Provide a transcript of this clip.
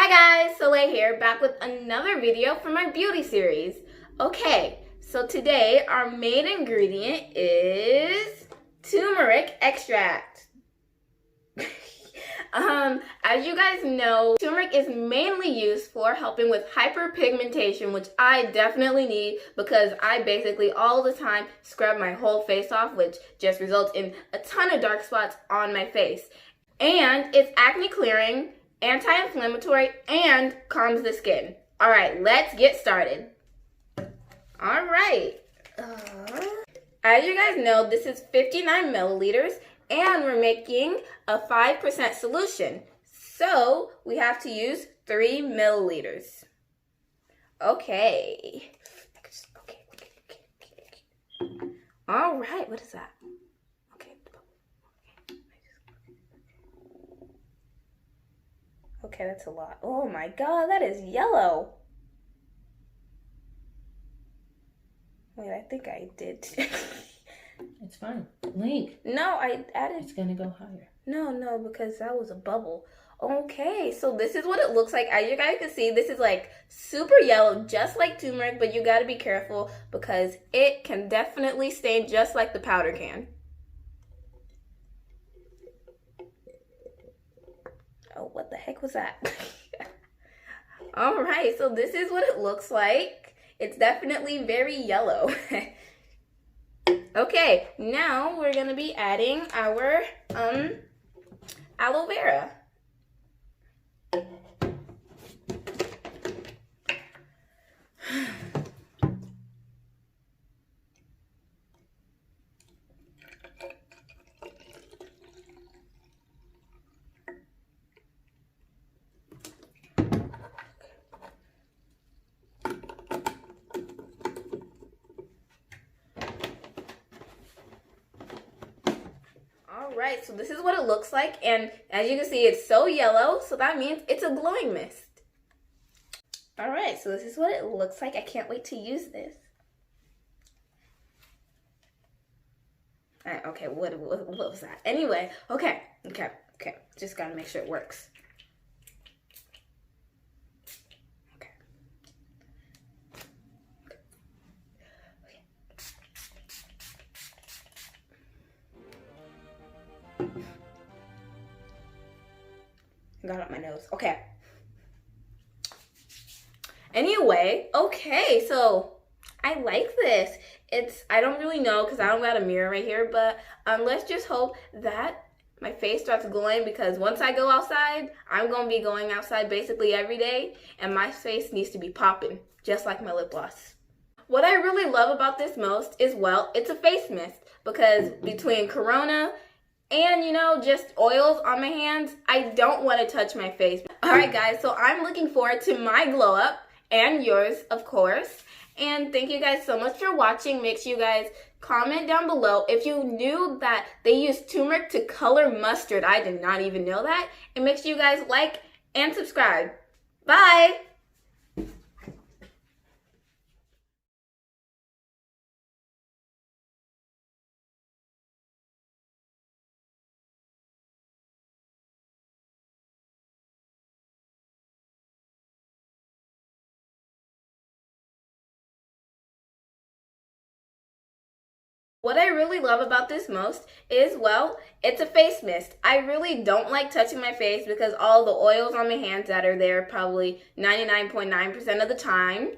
Hi guys, Celai here, back with another video for my beauty series. Okay, so today our main ingredient is turmeric extract. As you guys know, turmeric is mainly used for helping with hyperpigmentation, which I definitely need because I basically all the time scrub my whole face off, which just results in a ton of dark spots on my face. And it's acne clearing, anti-inflammatory, and calms the skin. All right, let's get started. All right. As you guys know, this is 59 milliliters, and we're making a 5% solution. So we have to use 3 milliliters. Okay. All right, what is that? Okay, that's a lot. Oh my god, that is yellow. Wait, I think I did. It's fine. Link. No, I added. It's gonna go higher. No, because that was a bubble. Okay, so this is what it looks like. As you guys can see, this is like super yellow, just like turmeric, but you gotta be careful because it can definitely stain just like the powder can. Oh, what the heck was that? All right, so this is what it looks like. It's definitely very yellow. Okay, now we're gonna be adding our aloe vera. Alright, so this is what it looks like, and as you can see, it's so yellow, so that means it's a glowing mist. Alright, so this is what it looks like. I can't wait to use this. Alright, okay, what was that? Anyway, okay, just gotta make sure it works. Got up my nose. Okay. Anyway, okay, so I like this. I don't really know because I don't got a mirror right here, but let's just hope that my face starts glowing because once I go outside, I'm going to be going outside basically every day, and my face needs to be popping, just like my lip gloss. What I really love about this most is, well, it's a face mist because between Corona and, you know, just oils on my hands, I don't want to touch my face. Alright guys, so I'm looking forward to my glow up, and yours, of course. And thank you guys so much for watching. Make sure you guys comment down below if you knew that they use turmeric to color mustard. I did not even know that. And make sure you guys like and subscribe. Bye! What I really love about this most is, well, it's a face mist. I really don't like touching my face because all the oils on my hands that are there probably 99.9% of the time.